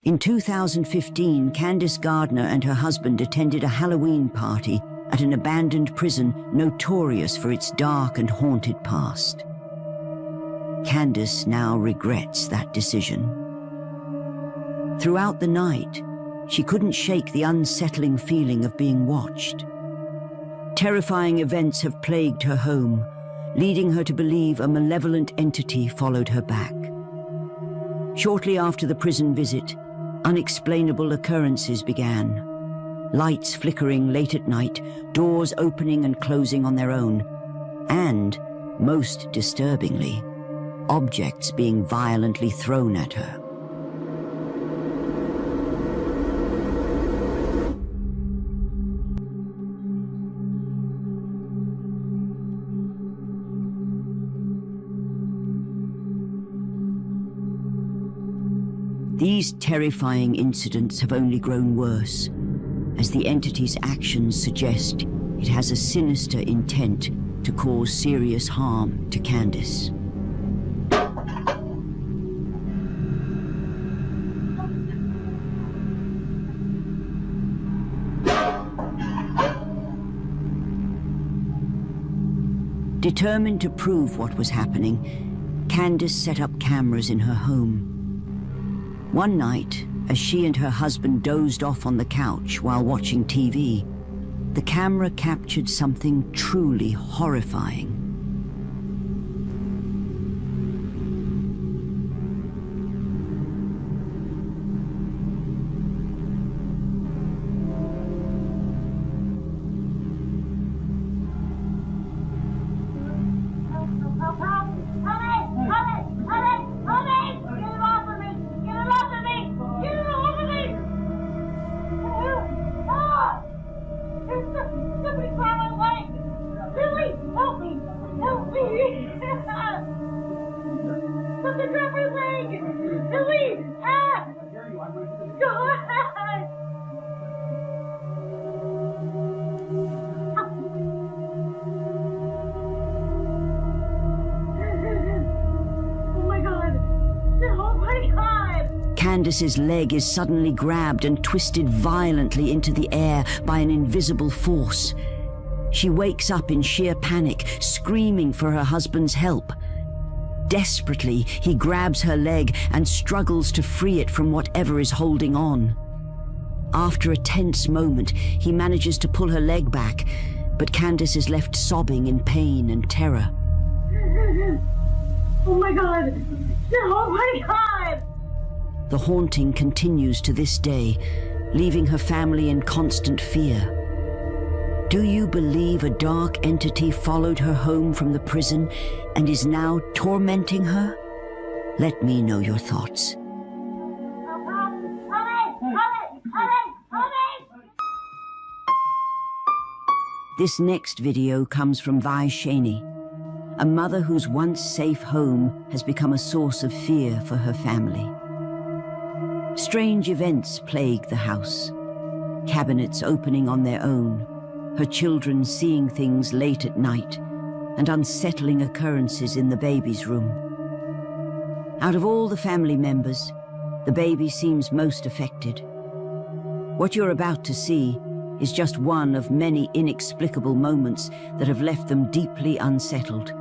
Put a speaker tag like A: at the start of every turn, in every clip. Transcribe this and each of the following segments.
A: In 2015, Candice Gardner and her husband attended a Halloween party at an abandoned prison notorious for its dark and haunted past. Candice now regrets that decision. Throughout the night, she couldn't shake the unsettling feeling of being watched. Terrifying events have plagued her home, leading her to believe a malevolent entity followed her back. Shortly after the prison visit, unexplainable occurrences began. Lights flickering late at night, doors opening and closing on their own, and, most disturbingly, objects being violently thrown at her. These terrifying incidents have only grown worse, as the entity's actions suggest it has a sinister intent to cause serious harm to Candice. Determined to prove what was happening, Candice set up cameras in her home. One night, as she and her husband dozed off on the couch while watching TV, the camera captured something truly horrifying. Candice's leg is suddenly grabbed and twisted violently into the air by an invisible force. She wakes up in sheer panic, screaming for her husband's help. Desperately, he grabs her leg and struggles to free it from whatever is holding on. After a tense moment, he manages to pull her leg back, but Candice is left sobbing in pain and terror.
B: Oh my God! Oh my God!
A: The haunting continues to this day, leaving her family in constant fear. Do you believe a dark entity followed her home from the prison and is now tormenting her? Let me know your thoughts. This next video comes from Vi Shaney, a mother whose once safe home has become a source of fear for her family. Strange events plague the house. Cabinets opening on their own, her children seeing things late at night, and unsettling occurrences in the baby's room. Out of all the family members, the baby seems most affected. What you're about to see is just one of many inexplicable moments that have left them deeply unsettled.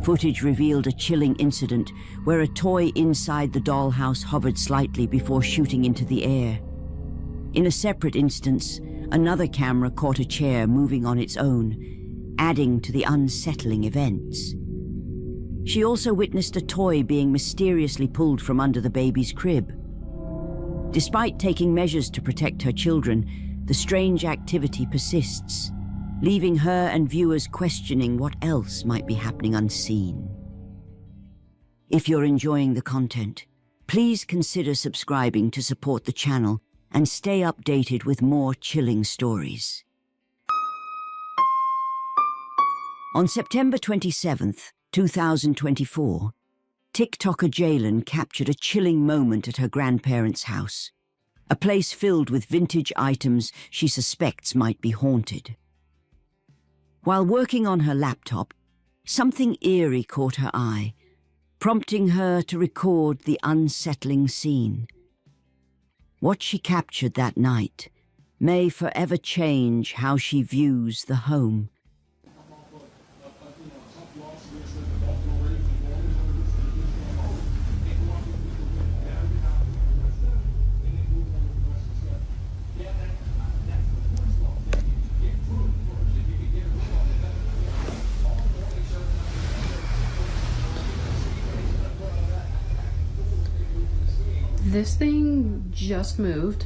A: Footage revealed a chilling incident where a toy inside the dollhouse hovered slightly before shooting into the air. In a separate instance, another camera caught a chair moving on its own, adding to the unsettling events. She also witnessed a toy being mysteriously pulled from under the baby's crib. Despite taking measures to protect her children, the strange activity persists, leaving her and viewers questioning what else might be happening unseen. If you're enjoying the content, please consider subscribing to support the channel and stay updated with more chilling stories. On September 27th, 2024, TikToker Jalen captured a chilling moment at her grandparents' house, a place filled with vintage items she suspects might be haunted. While working on her laptop, something eerie caught her eye, prompting her to record the unsettling scene. What she captured that night may forever change how she views the home.
C: This thing just moved.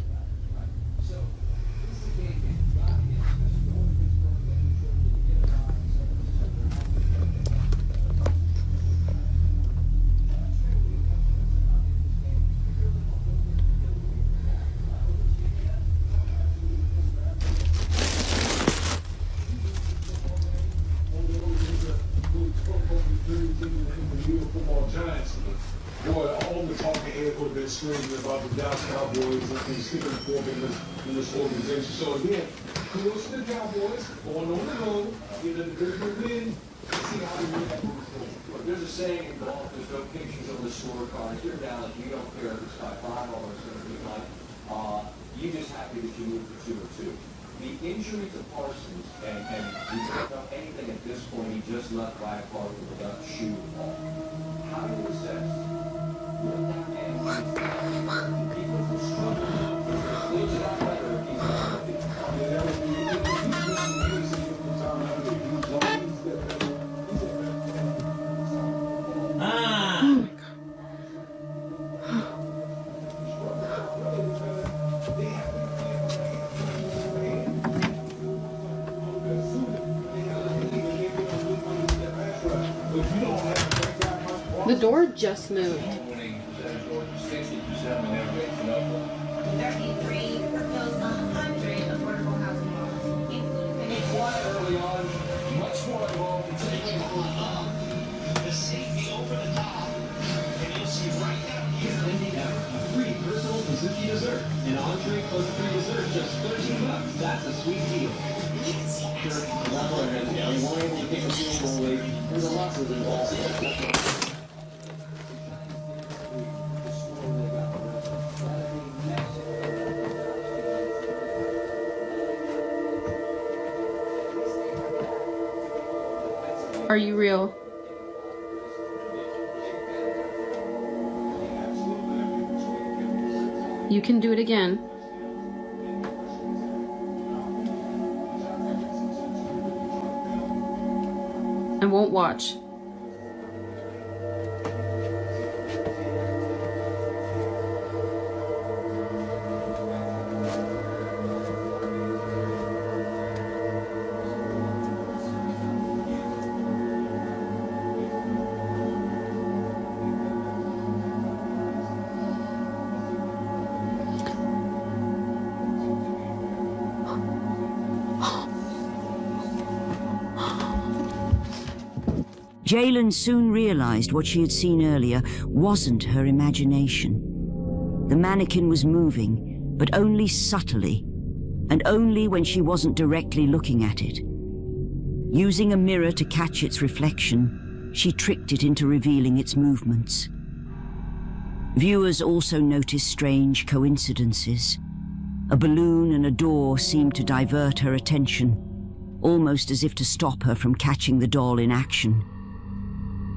D: Boy, all the talking heads would have been screaming about the Dallas Cowboys and sticking the fork in this organization. So again, kudos to the Cowboys going on the road, get a division win, see how they react.
E: There's a saying in golf, there's no pictures on the scorecard. If you're Dallas, you don't care if it's by 5 or it's going to be like, you're just happy that you moved to 2-2. The injury to Parsons, and he picked up anything at this point, he just left by a car with a shoe ball. How do you assess what that man is? People who struggle, it's not better if he's not healthy.
C: The door just moved.
F: 33 proposed 100 affordable housing units, including
E: Early on, much more involved in taking
G: the safety over the top. And you'll see right down here.
H: a free personal Suzuki dessert. An entree plus free dessert, just $13. That's a sweet deal. Sure, that's what it is. We weren't able to pick a field goal late. There's a lot of involved.
C: Are you real? You can do it again. I won't watch.
A: Jalen soon realized what she had seen earlier wasn't her imagination. The mannequin was moving, but only subtly, and only when she wasn't directly looking at it. Using a mirror to catch its reflection, she tricked it into revealing its movements. Viewers also noticed strange coincidences. A balloon and a door seemed to divert her attention, almost as if to stop her from catching the doll in action.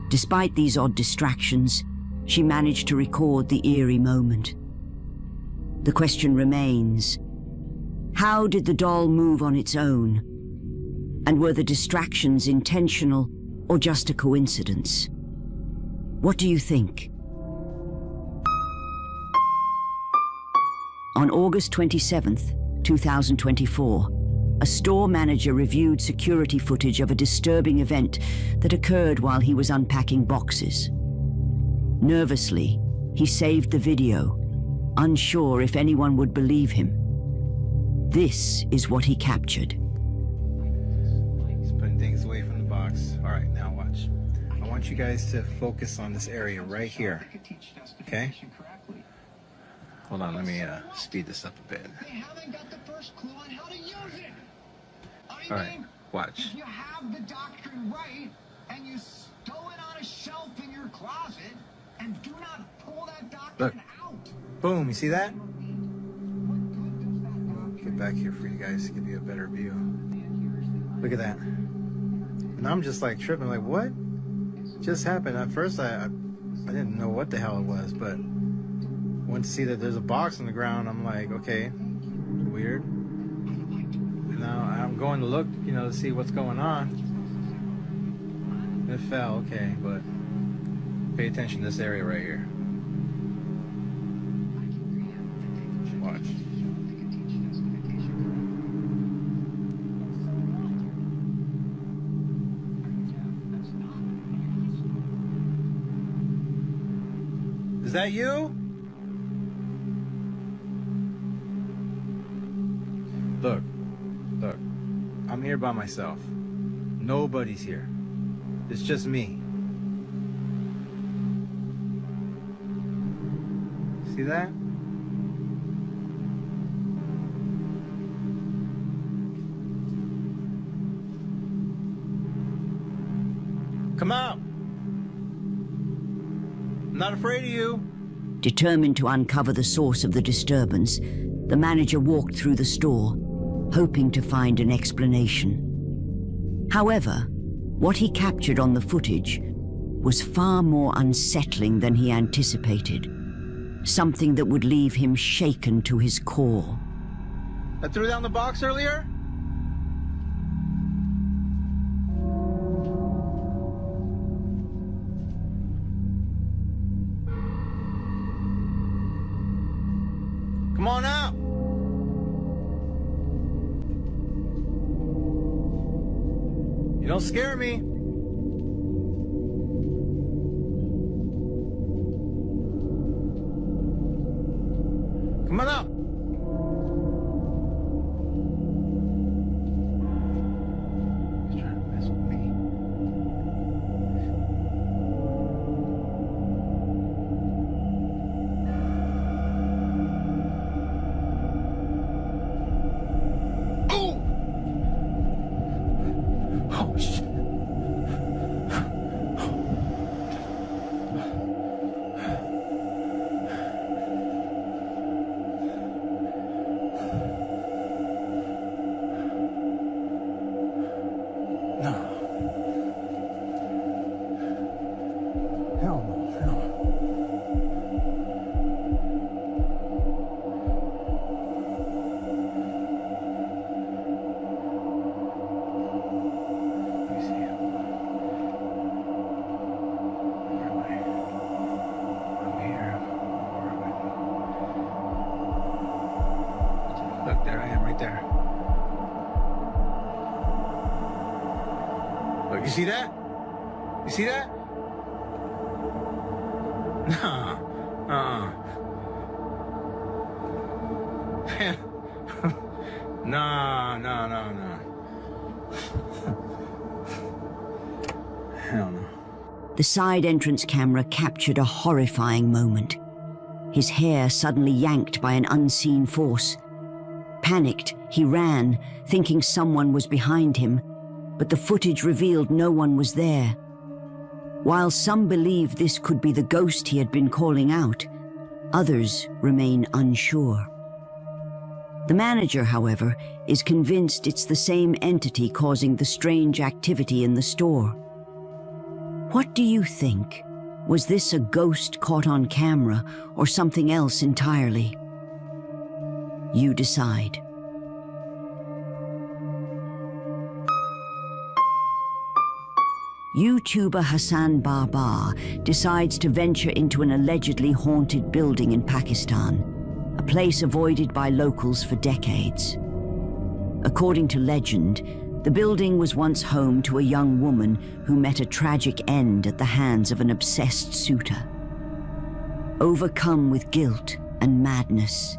A: Despite these odd distractions, she managed to record the eerie moment. The question remains, how did the doll move on its own? And were the distractions intentional or just a coincidence? What do you think? On August 27th, 2024, a store manager reviewed security footage of a disturbing event that occurred while he was unpacking boxes. Nervously, he saved the video, unsure if anyone would believe him. This is what he captured.
I: He's putting things away from the box. All right, now watch. I want you guys to focus on this area right here. Okay? Hold on, let me speed this up a bit.
G: They haven't got the first clue on how to use it.
I: All right, watch.
G: If you have the doctrine right and you stow it on a shelf in your closet and do not pull that doctrine out.
I: Boom, you see that? Get back here for you guys to give you a better view. Look at that. And I'm just like tripping, like what just happened? At first I didn't know what the hell it was, but went to see that there's a box on the ground. I'm like, okay, weird. And now I'm going to look, to see what's going on. It fell, okay, but pay attention to this area right here. Watch. Is that you? Look, I'm here by myself. Nobody's here. It's just me. See that? Come out! I'm not afraid of you.
A: Determined to uncover the source of the disturbance, the manager walked through the store, hoping to find an explanation. However, what he captured on the footage was far more unsettling than he anticipated. Something that would leave him shaken to his core.
I: I threw down the box earlier? Come on out! You don't scare me. Come on out. He's trying to mess with me. Oh! Oh, shit. No. Hell no. Let me see. Where am I? I'm here. Where am I? Look, there I am, right there. Look, you see that? You see that? Nah. Nah. Hell no.
A: The side entrance camera captured a horrifying moment. His hair suddenly yanked by an unseen force. Panicked, he ran, thinking someone was behind him, but the footage revealed no one was there. While some believe this could be the ghost he had been calling out, others remain unsure. The manager, however, is convinced it's the same entity causing the strange activity in the store. What do you think? Was this a ghost caught on camera or something else entirely? You decide. YouTuber Hassan Barbar decides to venture into an allegedly haunted building in Pakistan, a place avoided by locals for decades. According to legend, the building was once home to a young woman who met a tragic end at the hands of an obsessed suitor. Overcome with guilt and madness,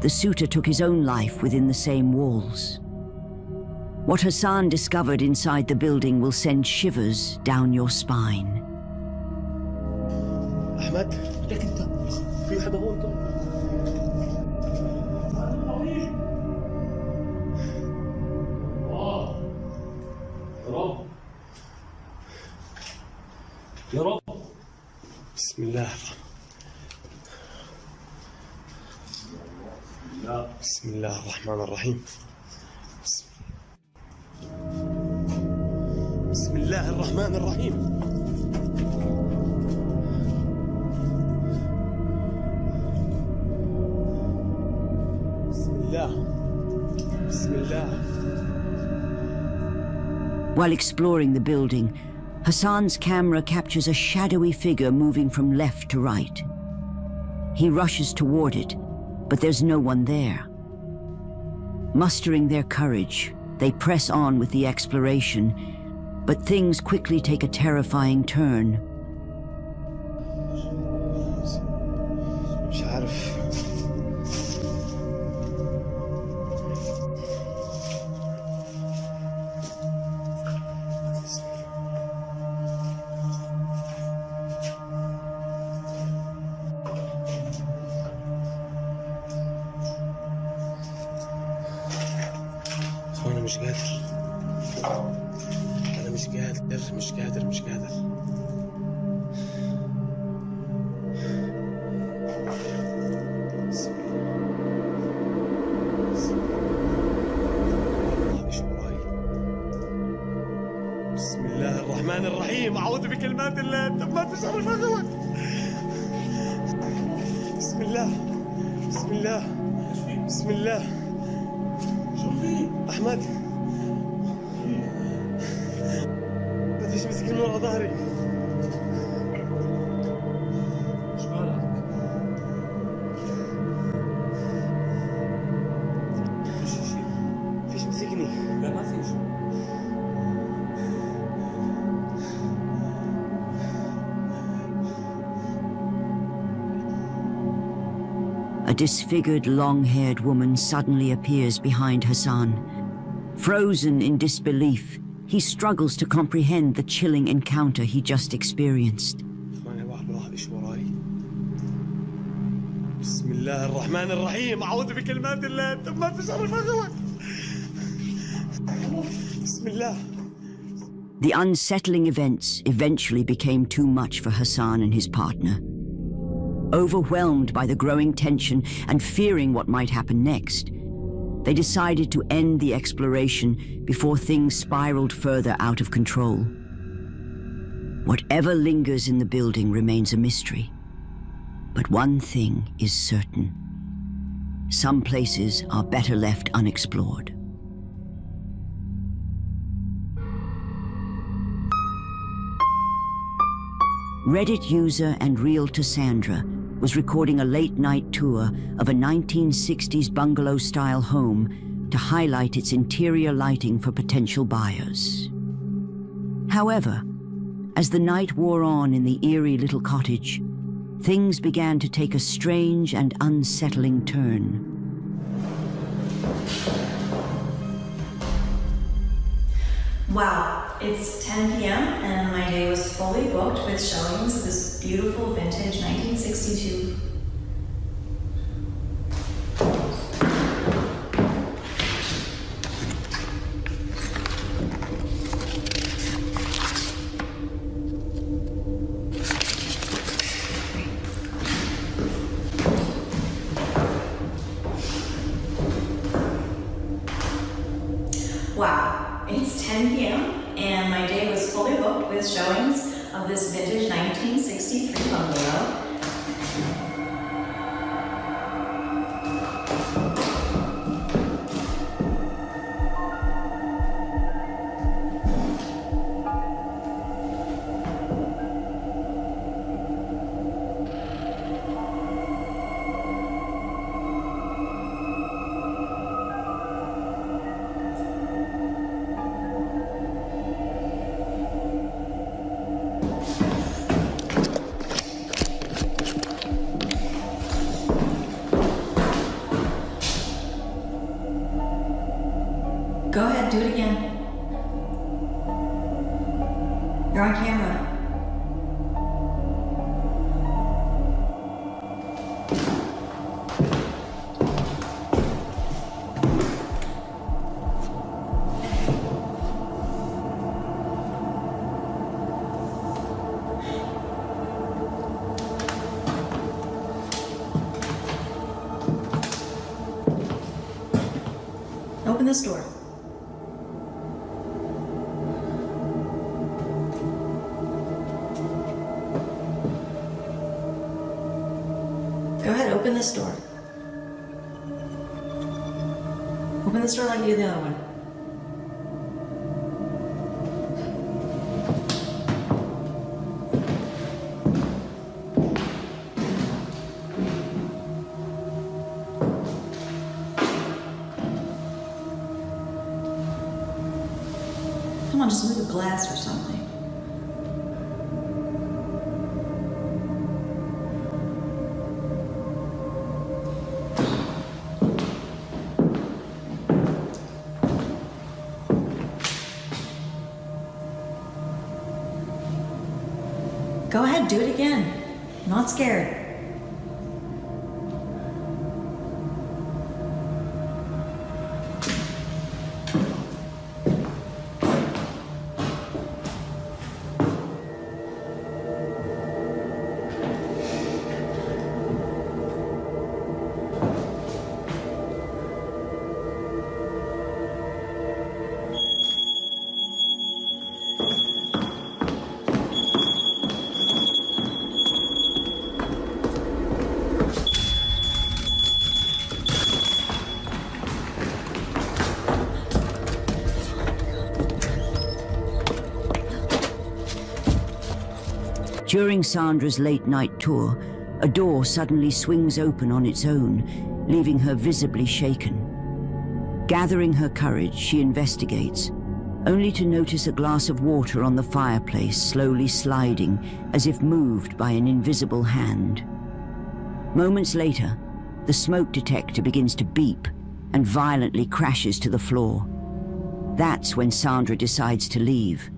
A: the suitor took his own life within the same walls. What Hassan discovered inside the building will send shivers down your spine.
J: أحمد لك أنت في حدا هون يا رب بسم الله بسم الله الرحمن الرحيم بسم الله الرحمن الرحيم بسم الله بسم الله.
A: While exploring the building, Hassan's camera captures a shadowy figure moving from left to right. He rushes toward it, but there's no one there. Mustering their courage, they press on with the exploration, but things quickly take a terrifying turn.
J: مش عارف. أنا مش قادر. أنا مش قادر مش قادر مش قادر. بسم الله الرحمن الرحيم. أعوذ بكلمات الله التامات من شر ما خلق. بسم الله بسم الله بسم الله. أحمد بديش مسكني من ورا ظهري. ايش مالك؟ فيش مسكني. لا ما فيش.
A: A disfigured, long-haired woman suddenly appears behind Hassan. Frozen in disbelief, he struggles to comprehend the chilling encounter he just experienced.
J: بسم الله الرحمن الرحيم. أعوذ بكلمات الله التامات من شر ما خلق. بسم الله.
A: The unsettling events eventually became too much for Hassan and his partner. Overwhelmed by the growing tension and fearing what might happen next, they decided to end the exploration before things spiraled further out of control. Whatever lingers in the building remains a mystery. But one thing is certain. Some places are better left unexplored. Reddit user and realtor Sandra was recording a late-night tour of a 1960s bungalow-style home to highlight its interior lighting for potential buyers. However, as the night wore on in the eerie little cottage, things began to take a strange and unsettling turn.
K: Wow, it's 10 p.m. and my day was fully booked with showings of this beautiful vintage 1962. Wow, it's 10 p.m. and my day was fully booked with showings of this vintage 1963 bungalow. Go ahead, do it again. You're on camera. Open this door. Go ahead, open this door. Open this door like you did the other one. Come on, just move a glass or something. Go ahead, do it again. I'm not scared.
A: During Sandra's late-night tour, a door suddenly swings open on its own, leaving her visibly shaken. Gathering her courage, she investigates, only to notice a glass of water on the fireplace slowly sliding as if moved by an invisible hand. Moments later, the smoke detector begins to beep and violently crashes to the floor. That's when Sandra decides to leave.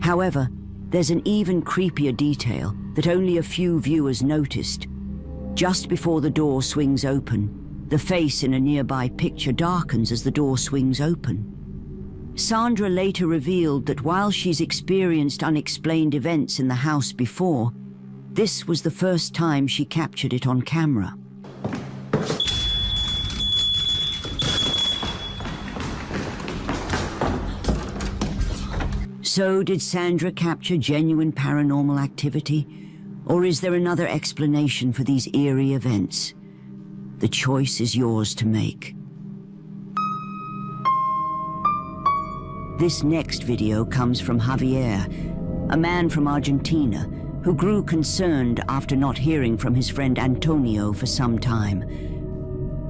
A: However, there's an even creepier detail that only a few viewers noticed. Just before the door swings open, the face in a nearby picture darkens as the door swings open. Sandra later revealed that while she's experienced unexplained events in the house before, this was the first time she captured it on camera. So, did Sandra capture genuine paranormal activity? Or is there another explanation for these eerie events? The choice is yours to make. This next video comes from Javier, a man from Argentina who grew concerned after not hearing from his friend Antonio for some time.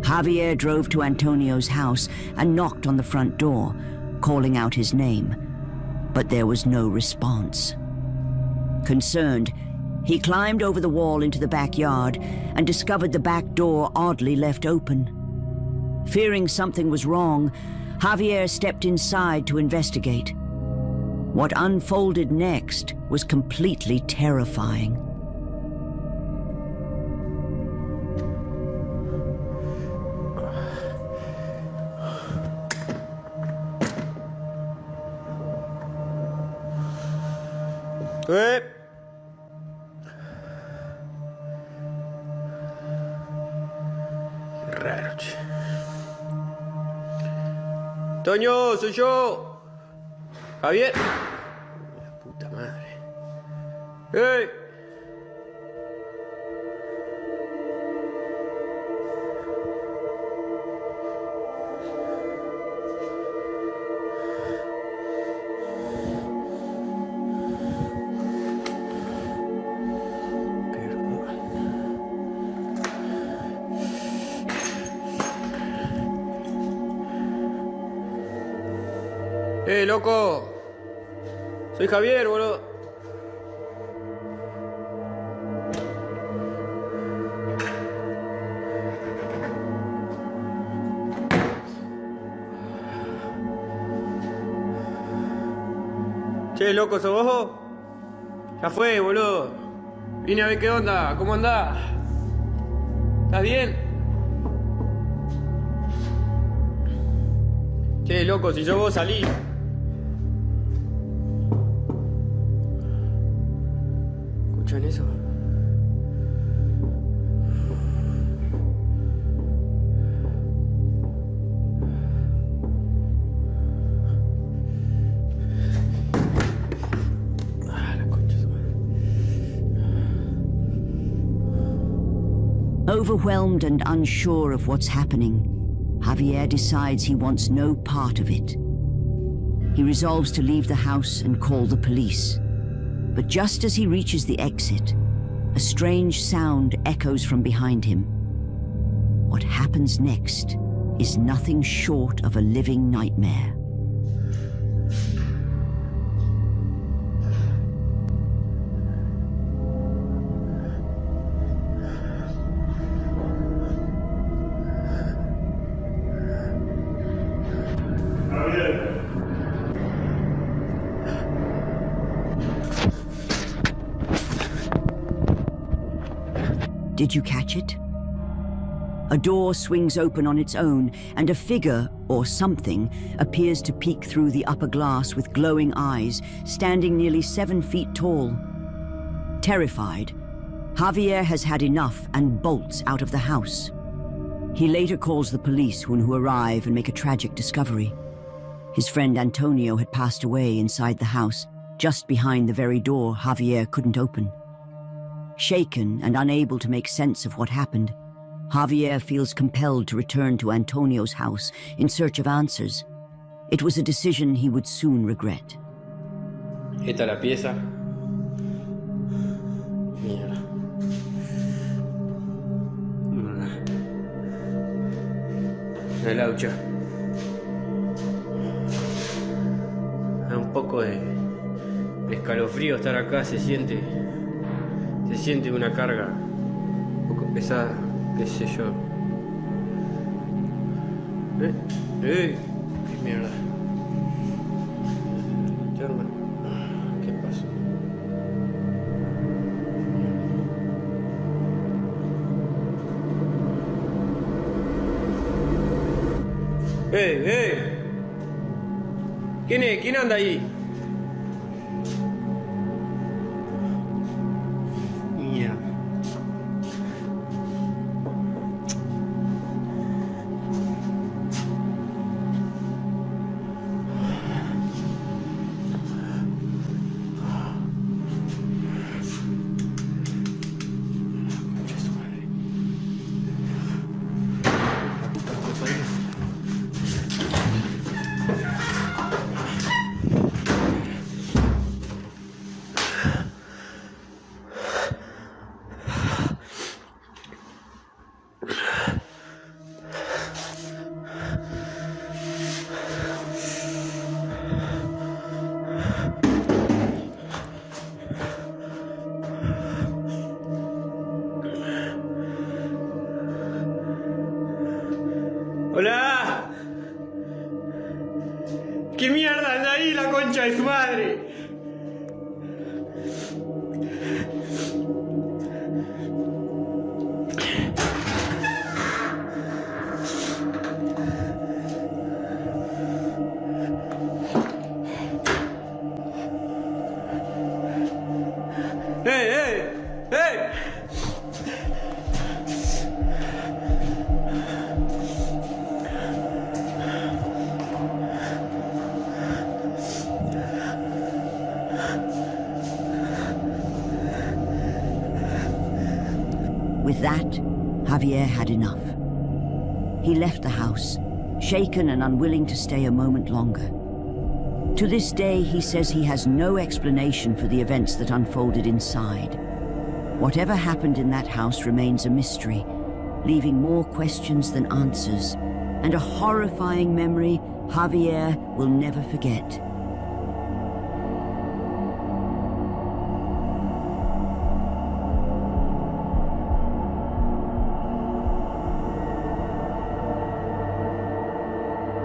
A: Javier drove to Antonio's house and knocked on the front door, calling out his name. But there was no response. Concerned, he climbed over the wall into the backyard and discovered the back door oddly left open. Fearing something was wrong, Javier stepped inside to investigate. What unfolded next was completely terrifying.
J: Qué raro, che. Toño, soy yo. Javier. La puta madre. ¡Ey! Loco! Soy Javier, boludo. Che, loco, ¿sos vos? Ya fue, boludo. Vine a ver qué onda, ¿cómo andás? ¿Estás bien? Che, loco, si sos vos, salí. ¿Escuchan eso?
A: Overwhelmed and unsure of what's happening, Javier decides he wants no part of it. He resolves to leave the house and call the police. But just as he reaches the exit, a strange sound echoes from behind him. What happens next is nothing short of a living nightmare. Did you catch it? A door swings open on its own, and a figure, or something, appears to peek through the upper glass with glowing eyes, standing nearly 7 feet tall. Terrified, Javier has had enough and bolts out of the house. He later calls the police, who arrive and make a tragic discovery. His friend Antonio had passed away inside the house, just behind the very door Javier couldn't open. Shaken and unable to make sense of what happened, Javier feels compelled to return to Antonio's house in search of answers. It was a decision he would soon regret.
J: Esta es la pieza. Mierda. La laucha. Da un poco de escalofrío estar acá, se siente una carga un poco pesada, qué sé yo. ¡Qué mierda! ¿Qué pasó? ¿Quién es? ¿Quién anda ahí? ¡Hola! ¿Qué mierda anda ahí, la concha de su madre? ¡Hey!
A: that, Javier had enough. He left the house, shaken and unwilling to stay a moment longer. To this day, he says he has no explanation for the events that unfolded inside. Whatever happened in that house remains a mystery, leaving more questions than answers, and a horrifying memory Javier will never forget.